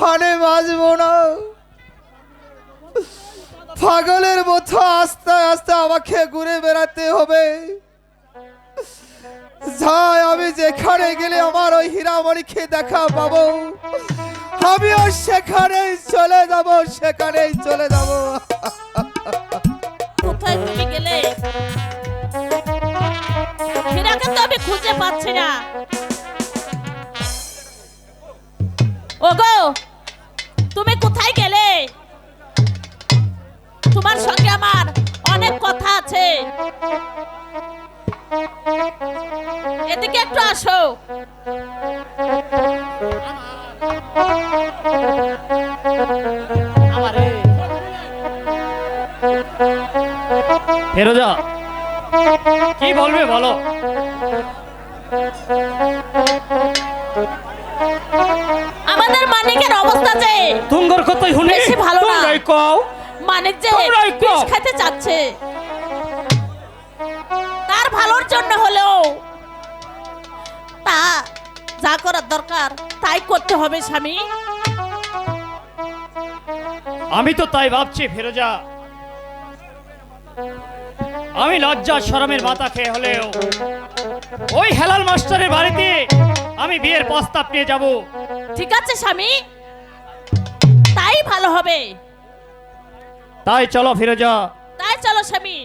ফানে বাজবো না। পাগলের মতো আস্তে আস্তে আমাকে ঘুরে বেড়াতে হবে। যাই, আমি যেখানে গেলে আমার ওই হীরামণিকে দেখা পাবো, আমিও সেখানেই চলে যাব, সেখানেই চলে যাব। কোথায় তুমি গেলে? হীরাকে তো আমি খুঁজে পাচ্ছি না। ওগো, তুমি কোথায় গেলে? তোমার সঙ্গে আমার অনেক কথা আছে, এদিকে একটু আসো। ফেরোজা, কি বলবে বলো? আমাদের মানিকের অবস্থা যে তুঙ্গর কতই হুনে বেশি ভালো না। তোমরাই কও, মানিক যে তোমরাই কও। বিষ খেতে চাচ্ছে, তার ভালোর জন্য হলেও তা যা করার দরকার তাই করতে হবে স্বামী। আমি তো তাই ভাবছি ফেরোজা। আমি লজ্জা শরমের মাথা খেয়ে হলেও ওই হেলাল মাস্টারের বাড়িতে আমি বিয়ের প্রস্তাব নিয়ে যাব। ঠিক আছে স্বামী, তাই ভালো হবে। তাই চলো ফিরোজা। তাই চলো স্বামী।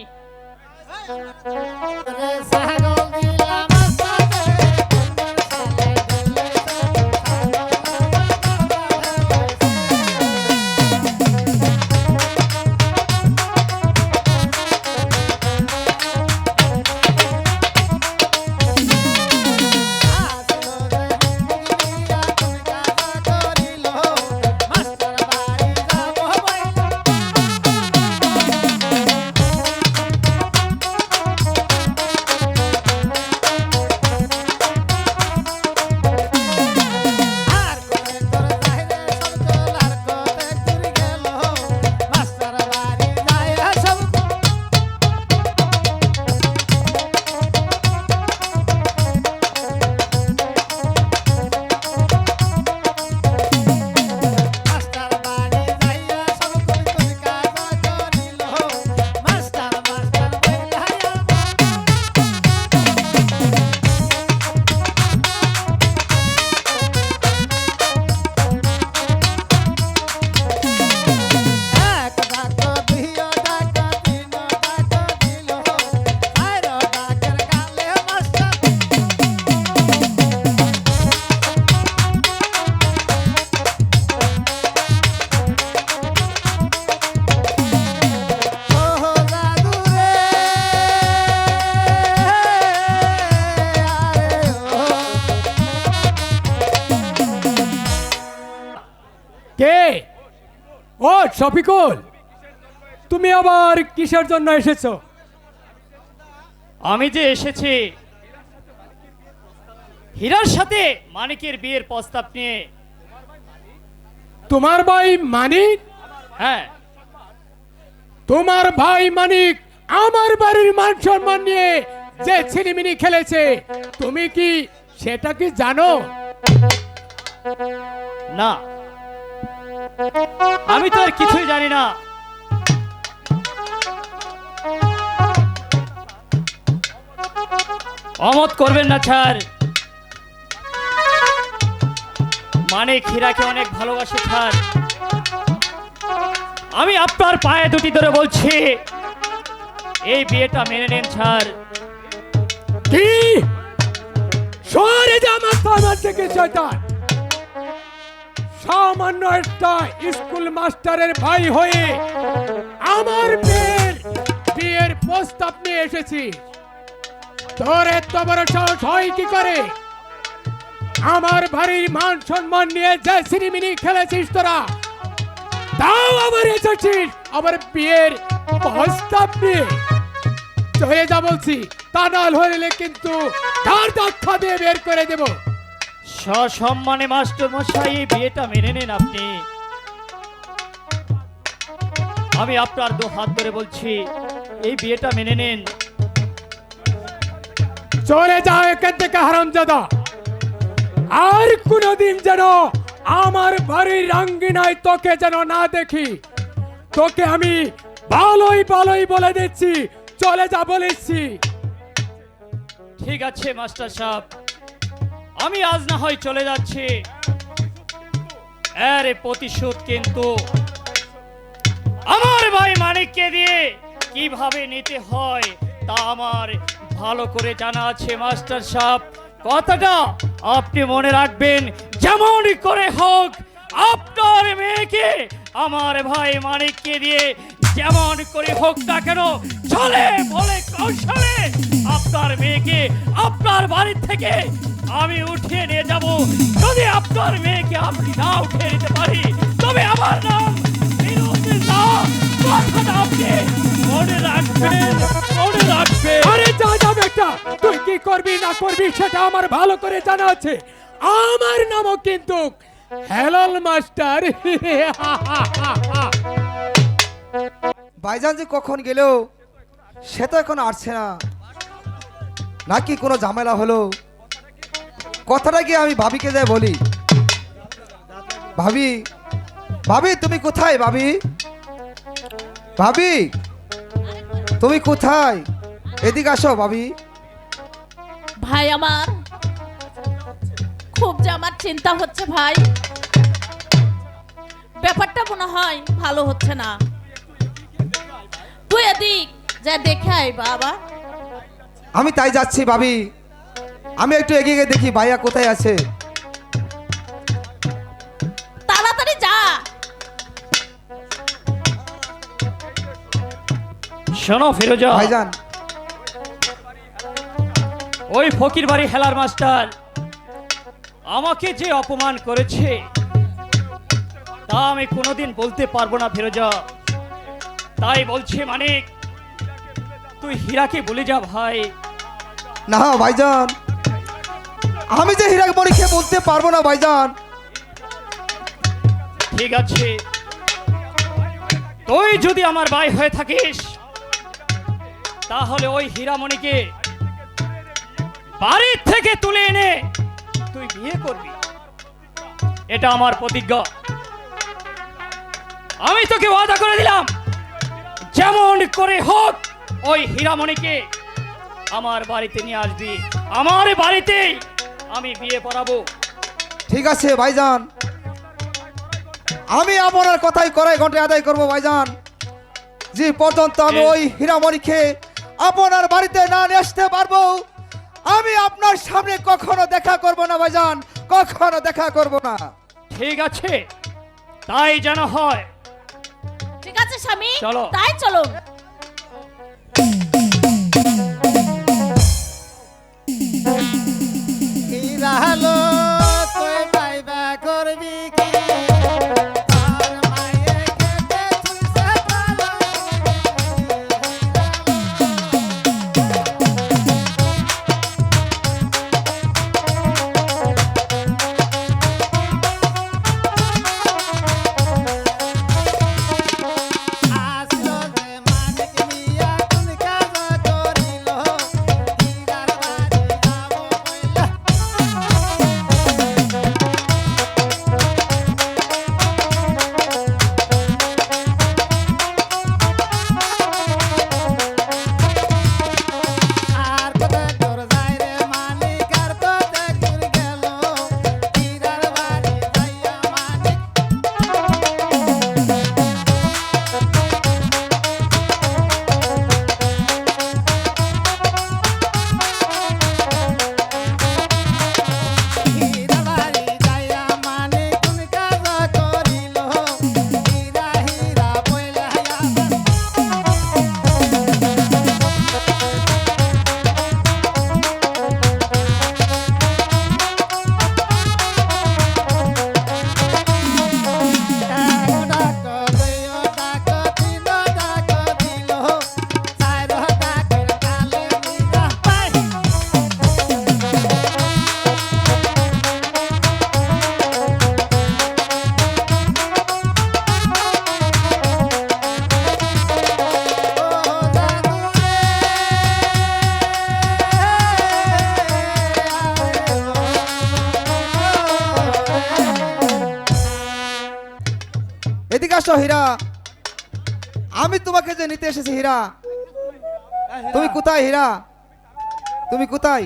কে? ও শফিকুল, তুমি আবার কিসের জন্য এসেছো? আমি যে এসেছি হীরার সাথে মানিকের বিয়ের প্রস্তাব নিয়ে। তোমার ভাই মানিক? হ্যাঁ, তোমার ভাই মানিক আমার বাড়ির মান সম্মান নিয়ে যে ছিনিমিনি খেলেছে, তুমি কি সেটা কি জানো? না, আমি তো আর কিছুই জানি না। অমত করবেন না স্যার। মানিক হীরাকে অনেক ভালোবাসে স্যার। আমি আপনার পায়ে দুটি ধরে বলছি, এই বিয়েটা মেনে নেন স্যার। কি? শহরে জামাত আমার থেকে শয়তান! সামান্য একটা স্কুল মাস্টারের ভাই হয়ে আমার বিয়ের প্রস্তাব নিয়ে এসেছি। তোর এত বড় সাহস হয় কি করে? আমার বাড়ির মান সম্মান নিয়ে যে সিনেমিনি খেলেছিস তোরা, তাও আবার এসেছিস আমার বিয়ের প্রস্তাব নিয়ে। চলে যা বলছি, তা না হলে কিন্তু তার দক্ষা দিয়ে বের করে দেব। সসম্মানে মাস্টার মশাই, এই বিয়েটা মেনে নেন আপনি। আমি আপনার দু হাত ধরে বলছি, এই বিয়েটা মেনে নেন। চলে যাও এখান থেকে হারামজাদা। আর কোনদিন যেন আমার বাড়ির রাঙ্গিনায় তোকে যেন না দেখি। তোকে আমি ভালোই ভালোই বলে দিচ্ছি, চলে যা বলেছি। ঠিক আছে মাস্টার সাহেব, আমি আজ না হয় চলে যাচ্ছি। এর প্রতিশোধ কিন্তু আমার ভাই মানিককে দিয়ে কিভাবে নিতে হয় তা আমার ভালো করে জানা আছে মাস্টার সাহেব। কথাটা আপনি মনে রাখবেন, যেমন করে হোক আপনার মেয়েকে আমার ভাই মানিককে দিয়ে যেমন করে হোক না কেন, চলে বলে কৌশলে আপনার মেয়েকে আপনার বাড়ি থেকে আমি উঠিয়ে নিয়ে যাব। যদি আপনার মেয়েকে আপনি না উঠিয়ে নিতে পারি, তবে আমার নাম বিরোধী না। কথাটা আপনি মনে রাখবেন, মনে রাখবেন। আরে যা যা বেটা, তুই কি করবি না করবি সেটা আমার ভালো করে জানা আছে। আমার নামও কিন্তু হেলাল মাস্টার। ভাইজান যে কখন গেল সে তো এখন আসছে না, নাকি কোনো ঝামেলা হলো? কথাটা কি আমি ভাবিকে যাই বলি। ভাবি, ভাবি তুমি কোথায়? ভাবি, ভাবি তুমি কোথায়? এদিকে আসো ভাবি। ভাই আমার খুব যে আমার চিন্তা হচ্ছে ভাই, ব্যাপারটা মনে হয় ভালো হচ্ছে না। তুই এদিক যা দেখে আয় বাবা। আমি তাই যাচ্ছি ভাবি, আমি একটু এগিয়ে গিয়ে দেখি ভাইয়া কোথায় আছে। তাড়াতাড়ি যা। শোনো ফিরোজা, ভাইজান ওই ফকির বাড়ি হেলার মাস্টার আমাকে যে অপমান করেছে তা আমি কোনোদিন বলতে পারবো না ফিরোজা। তাই বলছি মানিক, তুই হীরাকে বলে যা ভাই। না ভাইজান, আমি যে হীরা মণিকে বলতে পারবো না ভাইজান। ঠিক আছে, তুই যদি আমার ভাই হয়ে থাকিস তাহলে ওই হীরামণিকে বাড়ির থেকে তুলে এনে তুই বিয়ে করবি, এটা আমার প্রতিজ্ঞা। আমি তোকে ওয়াদা করে দিলাম, যেমন করে হোক ওই হীরামণিকে আমার বাড়িতে নিয়ে আসবি, আমার বাড়িতেই আমি বিয়ে পড়াবো। ঠিক আছে ভাইজান, আমি আপনার কথাই করে ঘটে আদায় করবো ভাইজান। যে পর্যন্ত আমি ওই হীরামণিকে আপনার বাড়িতে না নিয়ে আসতে পারবো, আমি আপনার সামনে কখনো দেখা করব না ভাইজান, কখনো দেখা করব না। ঠিক আছে, তাই যেন হয়। ঠিক আছে স্বামী, চলো। তাই চলো। হলো তুই পাইবা করবি কি আর মায়ে খেতে ছুঁছে পালা আসলো যে মানিক মিয়া কোন কাজ করিল হীরার বাড়ি যাবো কইলা এদিকে আসো হীরা, আমি তোমাকে যে নিতে এসেছি হীরা। তুমি কোথায় হীরা, তুমি কোথায়?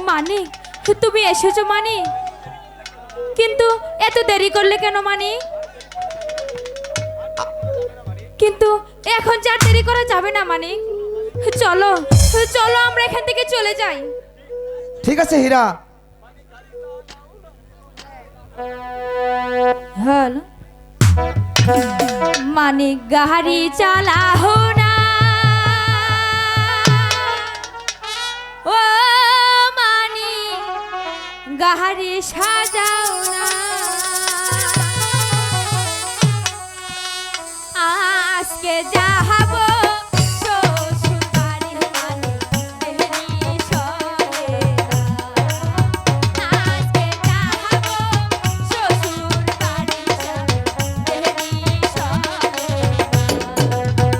মানিক, তুমি এসেছো মানিক, কিন্তু এত দেরি করলে কেন মানিক? কিন্তু এখন যা দেরি করা যাবে না মানিক, চলো চলো আমরা এখান থেকে চলে যাই। ঠিক আছে হীরা। হ্যালো মানিক, গাড়ি চালাও না, ও মানিক গাড়ি সাজাও না, আজকে যাবো শ্বশুর বাড়ি মানিক, দেরি সবে না। আজকে যাবো শ্বশুর বাড়ি দেরি সবে না।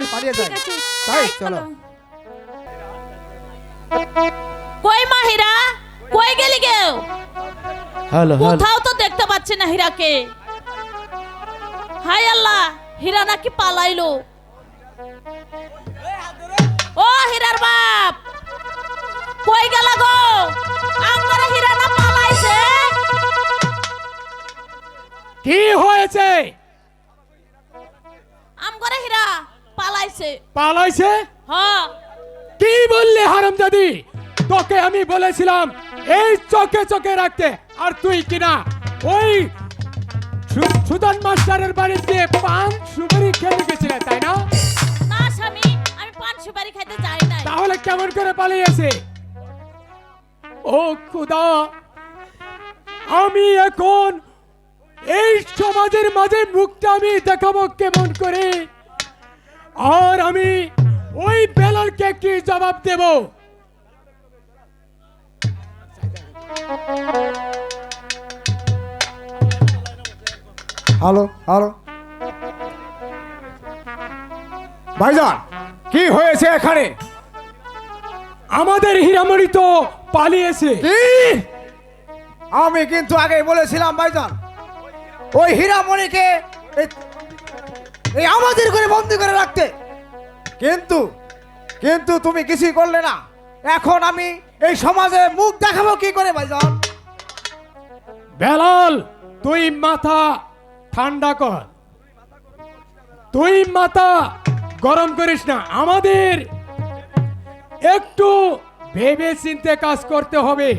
তাড়াতাড়ি পালিয়ে যাই ঠিক আছে তাই চলো কই মা হীরা কই গেলি গেও হ্যালো কোথাও তো দেখতে পাচ্ছি না হীরাকে হায় আল্লাহ হীরা নাকি পালাইলো ও হীরার বাপ কই গেল গো আমার হীরা না পালাইছে কি হয়েছে? আমার হীরা পালাইছে পালাইছে? হ্যাঁ কি বললি হারামজাদি? তোকে আমি বলেছিলাম এই চোখে চোখে রাখতে, আর তুই কিনা ওই সুদান মাস্টারের বাড়িতে পান সুপারি খেতে গেছিলে, তাই না? না স্বামী আমি পান সুপারি খাইতে যাই নাই তাহলে কেমন করে পালিয়েছে? ও খুদা, আমি এখন এই সমাজের মাঝে মুখটা আমি দেখাবো কেমন করে, আর আমি ওই বেলালকে কি জবাব দেব? হ্যালো হ্যালো ভাইজান, কি হয়েছে এখানে? আমাদের হীরামণি তো পালিয়েছে। কি আমি কিন্তু আগে বলেছিলাম ভাইজান ওই হীরামণিকে এই আমাদের করে বন্দি করে রাখতে, কিন্তু কিন্তু তুমি কিছুই করলে না। এখন আমি এই সমাজে মুখ দেখাবো কি করে ভাইজান? বেলাল, তুই মাথা ঠান্ডা কর, তুই মাথা গরম করিস না। আমাদের একটু ভেবে চিন্তে কাজ করতে হবে।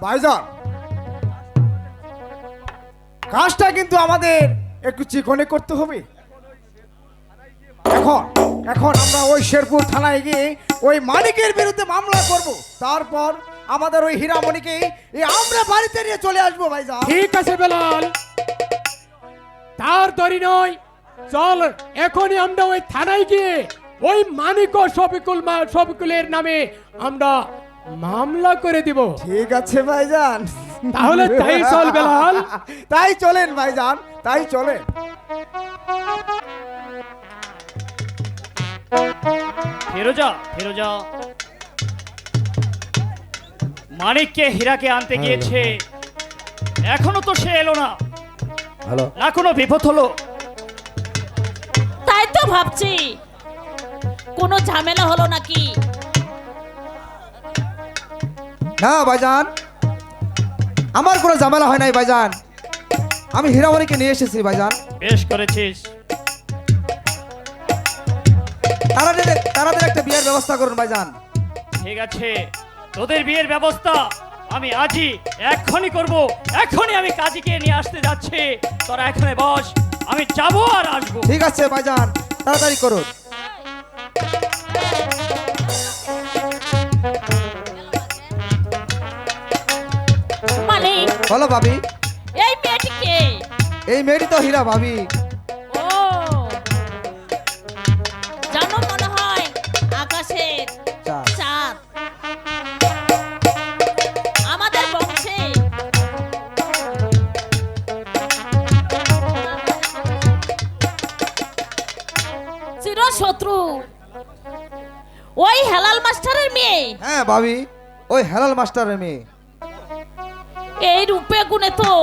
ভাইজান কাজটা কিন্তু আমাদের একটু চিকনে করতে হবে। এখন এখন আমরা ওই শেরপুর থানায় গিয়ে ওই মানিকের বিরুদ্ধে মামলা করব, তারপর আমাদের ওই হীরামণিকে আমরা বাড়িতে নিয়ে চলে আসবো ভাইজান। ঠিক আছে বেলাল, তার দড়ি নয়, চল এখনই আমরা ওই থানায় গিয়ে ওই মানিক ও শফিকুলের নামে আমরা মামলা করে দিব। ঠিক আছে ভাইজান, তাহলে তাই চল বেলাল। তাই চলেন ভাইজান, তাই চলেন। ফিরোজা ফিরোজা মানিককে হীরাকে আনতে গিয়েছে, এখনো তো সে এলো না। হ্যালো না কোনো বিপদ হলো? তাই তো ভাবছি কোনো ঝামেলা হলো নাকি। না ভাইজান, আমার কোনো ঝামেলা হয় নাই ভাইজান, আমি হীরামণিকে নিয়ে এসেছি ভাইজান। বেশ করেছিস। তাড়াতাড়ি একটা বিয়ের ব্যবস্থা করুন ভাইজান। ঠিক আছে, তোদের বিয়ের ব্যবস্থা আমি আজই এক্ষুনি করব। এখনই আমি কাজীকে নিয়ে আসতে যাচ্ছি, তোরা এখানে বস, আমি যাবো আর আসবো। ঠিক আছে ভাইজান, তাড়াতাড়ি করুন। মালিক বলো ভাবি। এই মেয়েটিকে এই মেয়েটি তো হীরা ভাবি। ও জানো মনে হয় আকাশের চাঁদ। চাঁদ। আমাদের বংশে চিরশত্রু ওই হেলাল মাস্টারের মেয়ে। হ্যাঁ ভাবি, ওই হেলাল মাস্টারের মেয়ে। এই রূপে গুণে তো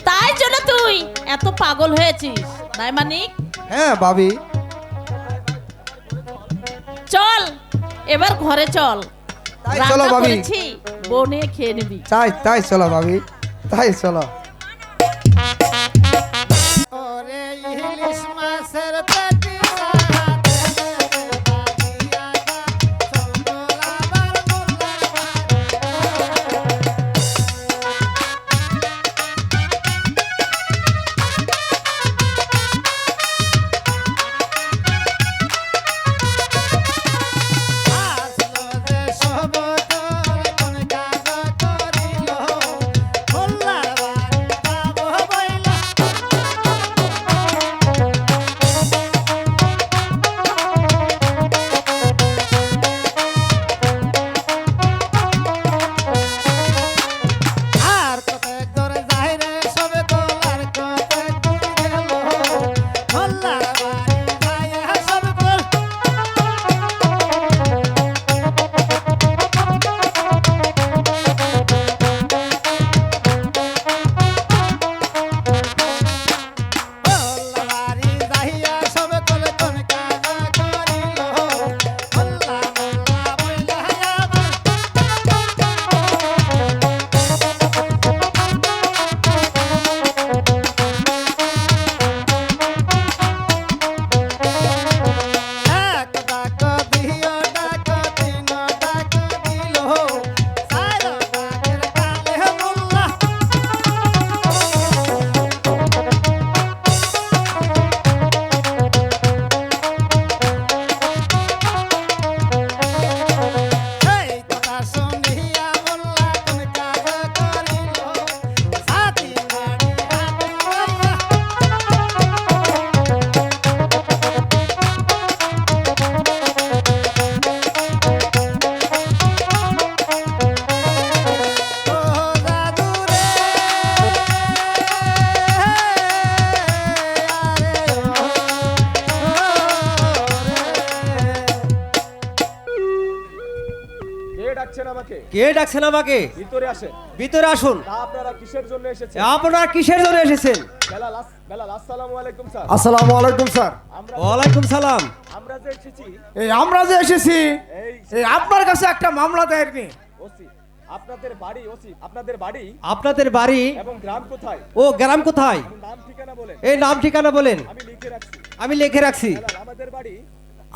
তাই জন্য তুই এত পাগল হয়েছিস, নাই মানিক? হ্যাঁ ভাবি। চল এবার ঘরে চল, তাই রান্না চলো ভাবি। করেছি বনে খেয়ে নিবি। তাই চলো ভাবি, তাই চলো। ওরে ইলিশ মাছের পেটি সাহাতে বাজিয়া গা চন্দলাবার মোল্লার আসলো যে সবতর কোন কাজ করিল মোল্লার বাড়ি ডাকছেন আমাকে? কে ডাকছেন আমাকে? ভিতরে আসেন। ভিতরে আসুন। তা আপনারা কিসের জন্য এসেছেন? আপনারা কিসের জন্য এসেছেন? বেলাল, আসসালামু আলাইকুম স্যার। আসসালামু আলাইকুম স্যার। ওয়ালাইকুম সালাম। আমরা যে এসেছি এই আমরা যে এসেছি এই এই আপনার কাছে একটা মামলা দায়ের নিয়ে। ওসি, আপনাদের বাড়ি আপনাদের বাড়ি আপনাদের বাড়ি এবং গ্রাম কোথায়? ও গ্রাম কোথায়? নাম ঠিকানা বলেন। এই নাম ঠিকানা বলেন। আমি লিখে রাখছি। আমি লিখে রাখছি। বেলাল, আমাদের বাড়ি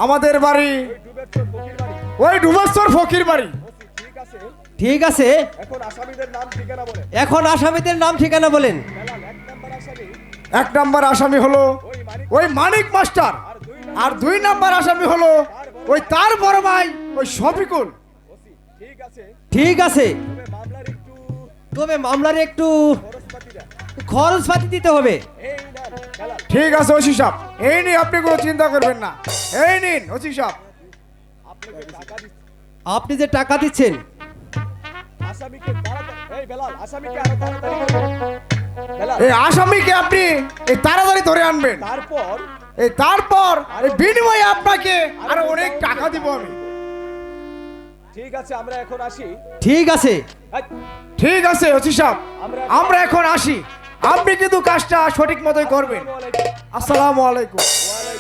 আমাদের বাড়ি ওই ডুবেশ্বর ফকির বাড়ি। ওই ডুবাস্তর ফকির বাড়ি। ওসি, ঠিক আছে। ঠিক আছে, এখন আসামিদের নাম ঠিকানা বলেন। এখন আসামিদের নাম ঠিকানা বলেন। বেলাল, 1 নাম্বার আসামি এক নাম্বার আসামি হলো ওই মানিক, ওই মানিক মাস্টার, আর 2 নাম্বার আসামি হলো ওই তার বড় ভাই ওই শফিকুল। ওসি, ঠিক আছে। ঠিক আছে, তবে মামলার একটু তবে মামলার একটু খরচপাতি দেন। খরচপাতি দিতে হবে। এই নেন বেলাল। ঠিক আছে ওসি সাহেব, এই নিয়ে আপনি কোনো চিন্তা করবেন না। এই নিন ওসি সাহেব। আপনাকে টাকা দিচ্ছি। আপনি যে টাকা দিচ্ছেন, আসামিকে তাড়াতাড়ি, এই বেলাল, আসামিকে আরো তাড়াতাড়ি করবেন। বেলাল, এই আসামিকে আপনি এই তাড়াতাড়ি ধরে আনবেন। তারপর এই বিনিময়ে আপনাকে আরো অনেক টাকা দিব আমি। ঠিক আছে, আমরা এখন আসি। ঠিক আছে, এই, ঠিক আছে ওসি সাহেব, আমরা এখন আসি। আপনি কিন্তু কাজটা সঠিক মতোই করবেন। আসসালামু আলাইকুম।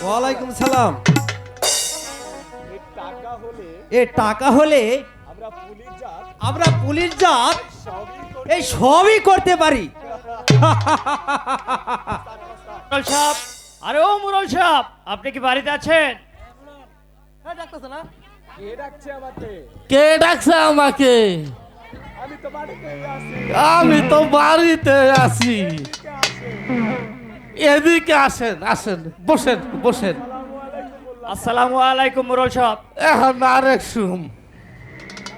ওয়ালাইকুম সালাম। এই টাকা হলে এ টাকা হলে আমরা পুলিশ জাত আমরা পুলিশ জাত সবই করতে এই সবই করতে পারি। মুরল সাহেব, আরে ও মুরল সাহেব, আপনি কি বাড়িতে আছেন? কে ডাকছে আমাকে? কে ডাকছে আমাকে? আমি তো বাড়িতে আছি। আমি তো বাড়িতে আছি। কে আছে? এদিকে আসেন, আসেন, বসেন, বসেন। আসসালামু আলাইকুম মুরল সাহেব। এখন আরেক শুম।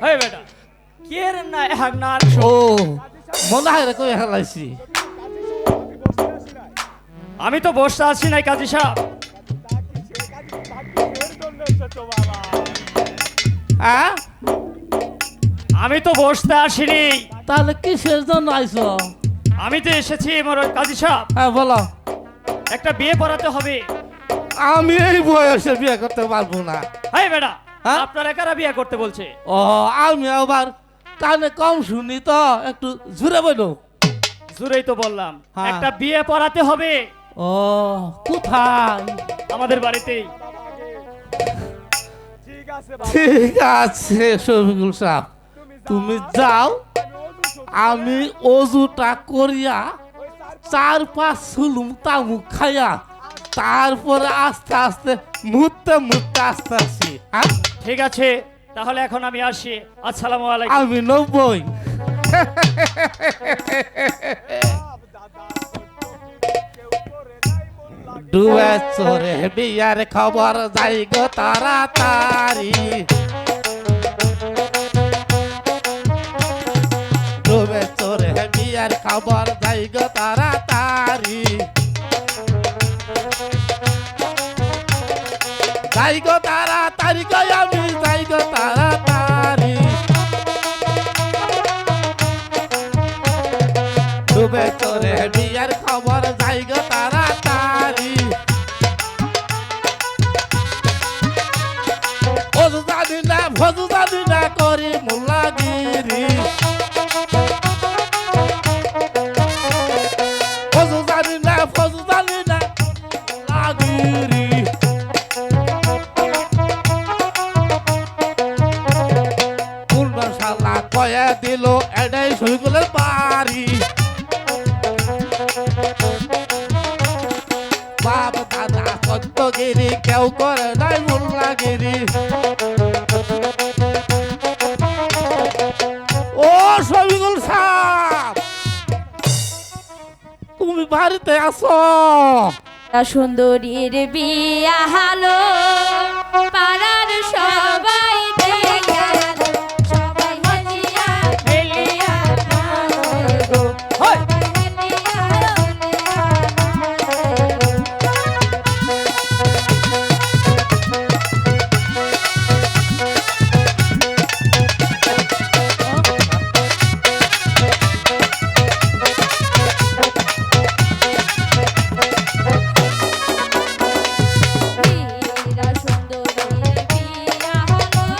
হেই বেটা, কে রে না এক না ও মনে হয় কই হেলাইছি। আমি তো বসতে আছি নাই কাজী সাহেব। এর জন্য এসেছো বাবা? হ্যাঁ, আমি তো বসতে আসিনি, তাহলে কিসের জন্য আইছো? আমি তো এসেছি মুরল কাজী সাহেব, হ্যাঁ বলো। একটা বিয়ে পড়াতে হবে। আমি এই বয়সে বিয়ে করতে পারবো না। হেই বেটা, হ্যাঁ? আপনারা কারা বিয়ে করতে বলছে? ও আমি আবার কানে কম শুনি তো, একটু জুড়ে বলো। জুরেই তো বললাম, হ্যাঁ। একটা বিয়ে পড়াতে হবে ও কোথায়? আমাদের বাড়িতেই। ঠিক আছে বাবা, ঠিক আছে শফিকুল সাহেব, তুমি যাও। আমি অজুটা করিয়া 4-5 সুলুম তামুক খাইয়া তারপরে আস্তে আস্তে মুহূর্তে মুহূর্তে আস্তে আসি। হ্যাঁ, ঠিক আছে, তাহলে এখন আমি আসি। আসসালামু আলাইকুম। আমি 90। ডুবে চোরে বিয়ার খবর যাই গো তাড়াতাড়ি। ডুবে চোরে বিয়ার খবর যাই গো তাড়াতাড়ি। যাই গো তাড়াতাড়ি গো আমি যাই গো তাড়াতাড়ি। ডুবে চোরে বিয়ার খবর যাই গো তাড়াতাড়ি। ওজু জানি না ভজু জানি না করি মুল্লাগিরি। ওজু জানি না ফজু জানি না লাগিরি। শালা কয়ে দিল এটাই শৈকুলের বাড়ি। বাপ দাদা সত্যগিরি কেউ করে নাই মোল্লাগিরি। ও শফিকুল সাহেব, তুমি বাড়িতে আসো? সুন্দরীর বিয়া হলো, পাড়ার সবাই দেখে সবাই হেলিয়া হেলিয়া গো, সবাই হেলিয়া হেলিয়া বীরা সুন্দরীর বিয়া হলো,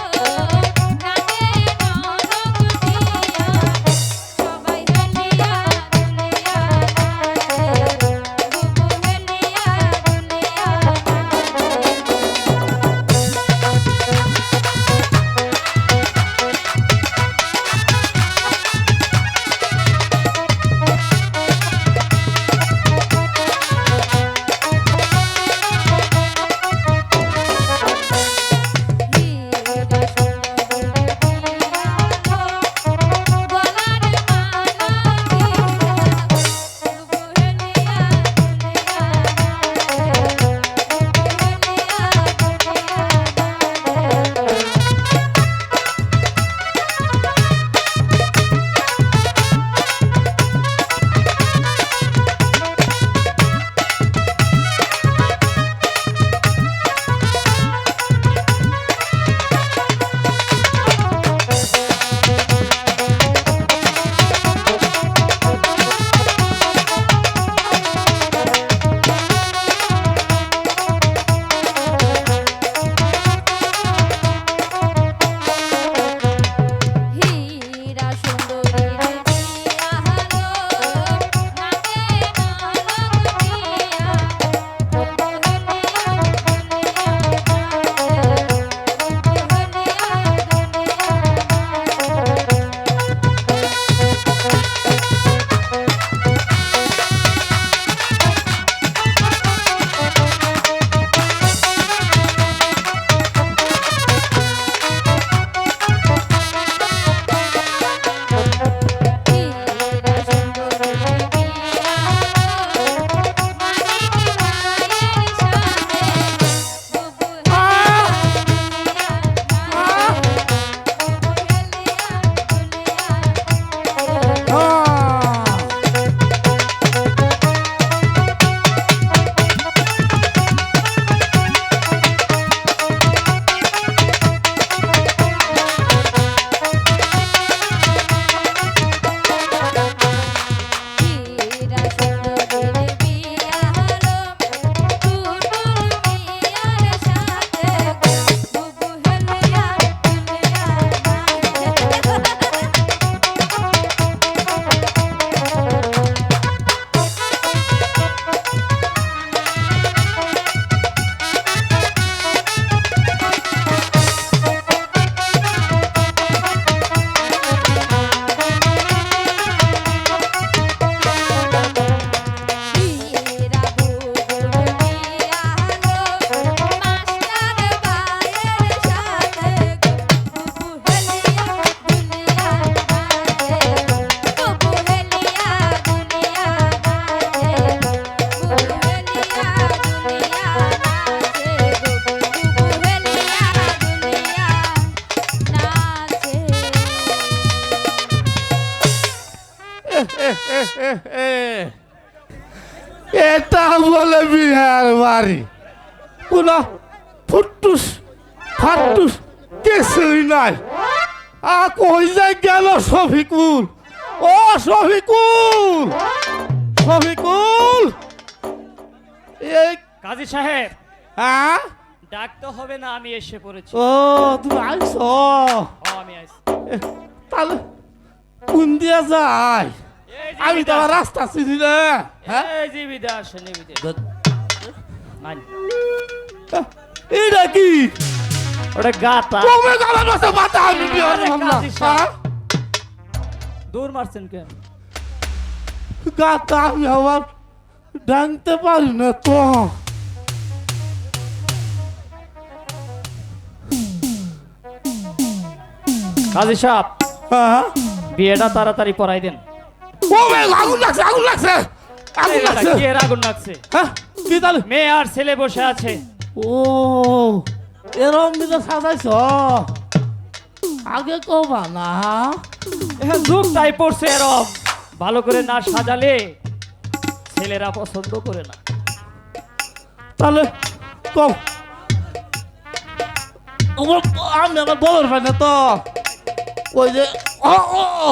এটা বলে বিহার বাড়ি কোন ফুটুস ফাটুস কিছুই নাই কই যাই গেল শফিকুল ও শফিকুল শফিকুল এই কাজী সাহেব হ্যাঁ ডাকতে হবে না, আমি এসে পড়েছি। ও তুমি আইছ ও আমি আইছি। তাহলে কোন দিয়া যায় এই যে আমি বিদা। তোমার রাস্তা চিনি না হ্যাঁ এই যে বিদা আসেন, এই বিদা। মান। এটা কি ওটা গাতা। তুমি আমার কাছে মাথা আমি বিহার আরে মামলা কাজী সাহেব। দূর মারছেন কেন? গাতা আমি আমার ডাঙতে পারি না তো কাজী সাহেব, হ্যাঁ বিয়েটা তাড়াতাড়ি পড়াই দেন। ও ভাই আগুন লাগছে আগুন লাগছে আগুন এই বেটা, লাগছে কি এর আগুন লাগছে? হ্যাঁ কি তাহলে মেয়ে আর ছেলে বসে আছে। ও এরম দিকে সাজাইছ আগে কবা না যুগ তাই পড়ছে এরম। ভালো করে না সাজালে ছেলেরা পছন্দ করে না। তাহলে কম আমি আমার বলার পাই না তো ওই যে ও ও ও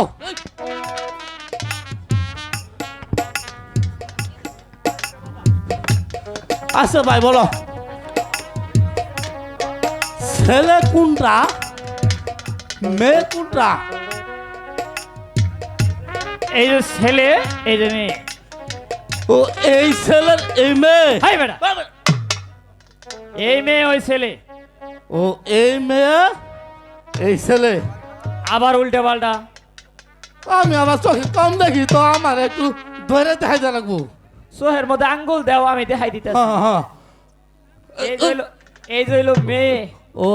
আচ্ছা ভাই বলো ছেলে কোনটা মেয়ে কোনটা এই যে ছেলে, এই যে মেয়ে। ও এই ছেলের এই মেয়ে হাই বেটা, এই মেয়ে ওই ছেলে। ও এই মেয়ে এই ছেলে আবার উল্টে পাল্টা। আমি আবার চোখে কম দেখি তো আমার একটু ধরে দেখাইতে লাগবো সোহের মধ্যে আঙ্গুল দেও, আমি দেখাই দিতে। হ্যাঁ হ্যাঁ এই যে হইলো মেয়ে। ও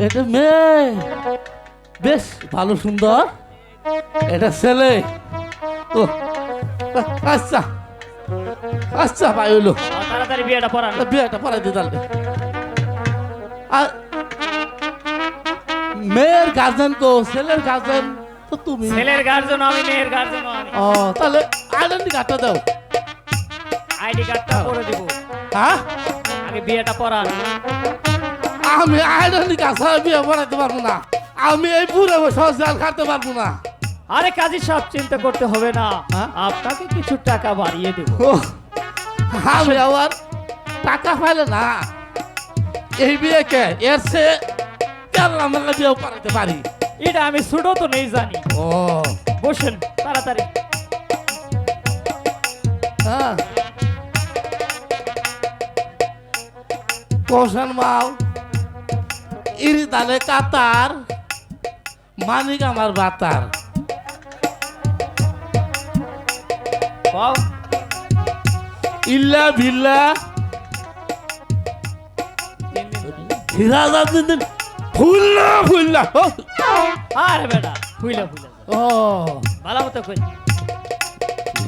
এটা মেয়ে বেশ ভালো সুন্দর এটা ছেলে ও আচ্ছা আচ্ছা ভাই হইলো তাড়াতাড়ি বিয়েটা পড়ান। বিয়েটা পড়াই দিই তাহলে আর মেয়ের গার্জেন কো ছেলের গার্জেন তো তুমি ছেলের গার্জেন আমি, মেয়ের গার্জেন আমি। ও তাহলে আইডেন্টি কার্ডটা দাও আইডি কার্ডটা করে দিব। হ্যাঁ আগে বিয়েটা পড়ান। আমি আইডেন্টি কার্ড ছাড়া বিয়ে পড়াইতে পারবো না আমি এই পুরো সহজ খাতে পারবো না আরে কাজী সব চিন্তা করতে হবে না, হ্যাঁ? আপনাকে কিছু টাকা বাড়িয়ে দেব। ও, আমি আবার টাকা পাইলে না এই বিয়েকে এর সে কেলা মেলা বিয়ে করাতে পারি এটা আমি ছোট তো নেই জানি। ও বসেন তাড়াতাড়ি। হ্যাঁ কোশন মাল ইরি তালে কাতার মানিক আমার বাতার পাও। ইল্লা ভিল্লা হীরা দিন ফুল্লা ফুল্লা আরে বেটা, ফুইলা ফুইলা ও ভালো মতো কই।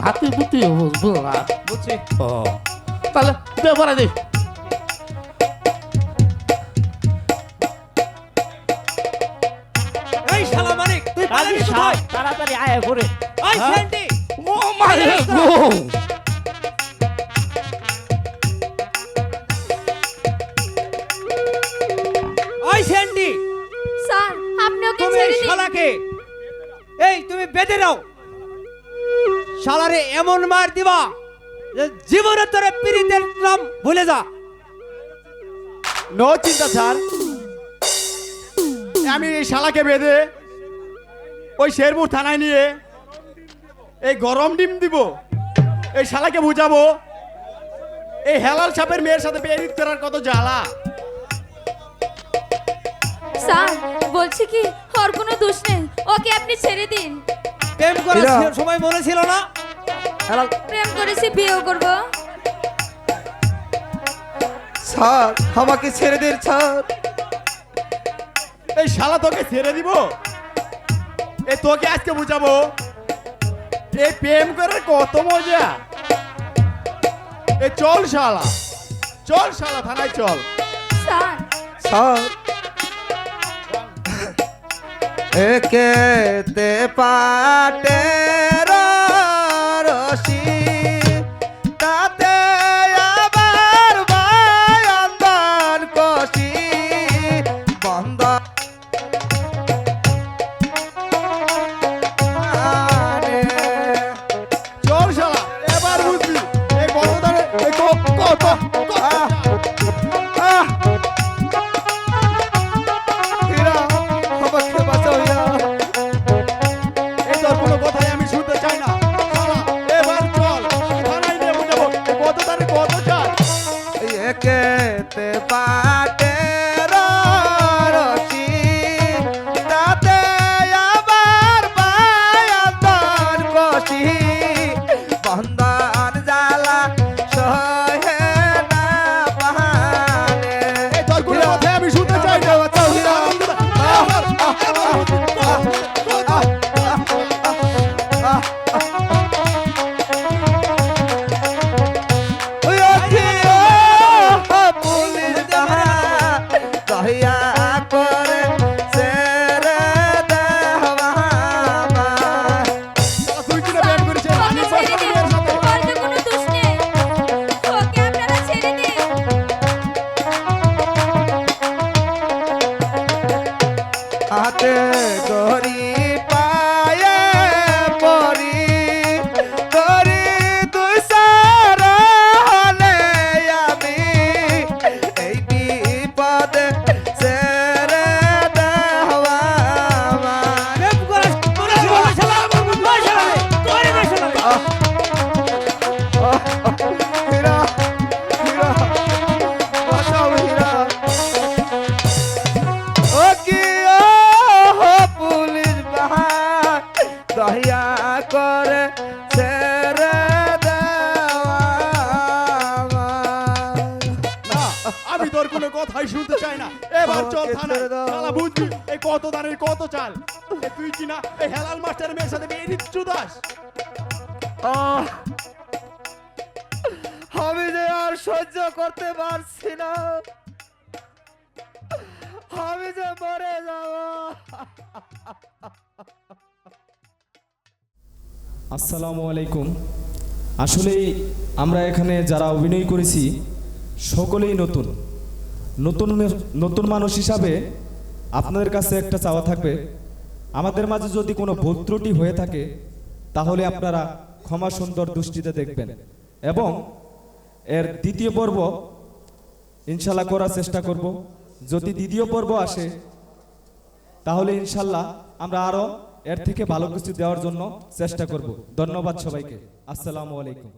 হাতে বুদ্ধি বুঝবো না বুঝছি। ও তাহলে ব্যাপারে দেখ এই শালা মানিক তুই কাজী পালাবি সাহেব, কোথায়? তাড়াতাড়ি আয় করে। ওই হ্যাঁ? স্যান্ডি ও মারে গো ওই স্যান্ডি স্যার আপনি ওকে তুমি ছেড়ে এই দিন। শালাকে এই তুমি বেঁধে নাও শালারে এমন মার দিবা যে জীবনে তোরে পীড়িতের নাম ভুলে যা নো চিন্তা স্যার, আমি এই শালাকে বেঁধে ওই শেরপুর থানায় নিয়ে এই গরম ডিম দিব, এই শালাকে বুঝাবো এই হেলাল সাপের মেয়ের সাথে বেরিত করার কত জ্বালা। স্যার বলছি কি ওর কোনো দোষ নেই, ওকে আপনি ছেড়ে দিন। প্রেম করার এরা- সময় মনে ছিল না প্রেম করেছি বিয়েও করব। স্যার আমাকে ছেড়ে দিন স্যার। এই শালা তোকে ছেড়ে দিব, এই তোকে আজকে বুঝাবো এই প্রেম করার কত মজা। এই চল শালা, চল শালা থানায় চল। স্যার স্যার একেতে পাটের রশি তাতে আবার বায়ান্দান কষি বন্ধ চল শালা এবার বুঝবি এই গরমদারে এই কত হীরা আমাকে বাঁচাও হীরা এই তোর কোনো কথাই আমি শুনতে চাই না শালা এবার চল থানায় নিয়ে বুঝাবো এই কত তারে কত চাল একেতে পাটের রশি তাতে আবার বায়ান্দান কষি বন্ধন জ্বালা সহে না পাহানে এই তোর কোনো কথাই আমি শুনতে চাই না বাঁচাও হীরা পুলিশ দহিয়া করে সেরে দেওয়া তুই কিনা ব্যায়াম করেছিস আমি ছেড়ে দিন, এর সাথে ওর তো কোনো দোষ নেই। ওকে আপনারা ছেড়ে দিন। হাতে গরি পায়ে পরি গরি দুই সারা হলে আমি এই বিপদে সেরে দেওয়া হীরা হীরা বাঁচাও হীরা ও কি ও পুলিশ বাহার দহিয়া করে ছেড়ে দেওয়া না আমি তোর কোনো কথাই শুনতে চাই না এবার চল আমাকে থানায় ছেড়ে দাও। শালা বুঝবি এই কত দানের কত চাল এ তুই কিনা এই হেলাল মাস্টারের মেয়ের সাথে বিয়ে দিচ্ছু দাস আহ, আমি যে আর সহ্য করতে পারছি না আমি যে মরে যাব আসসালামু আলাইকুম। আসলে আমরা এখানে যারা অভিনয় করেছি সকলেই নতুন মানুষ হিসাবে আপনাদের কাছে একটা চাওয়া থাকবে, আমাদের মাঝে যদি কোনো ভুল ত্রুটি হয়ে থাকে তাহলে আপনারা ক্ষমা সুন্দর দৃষ্টিতে দেখবেন এবং এর দ্বিতীয় পর্ব ইনশাল্লাহ করার চেষ্টা করব। যদি দ্বিতীয় পর্ব আসে তাহলে ইনশাল্লাহ আমরা আরো এর থেকে ভালো কিছু দেওয়ার জন্য চেষ্টা করব। ধন্যবাদ সবাইকে। আসসালামু আলাইকুম।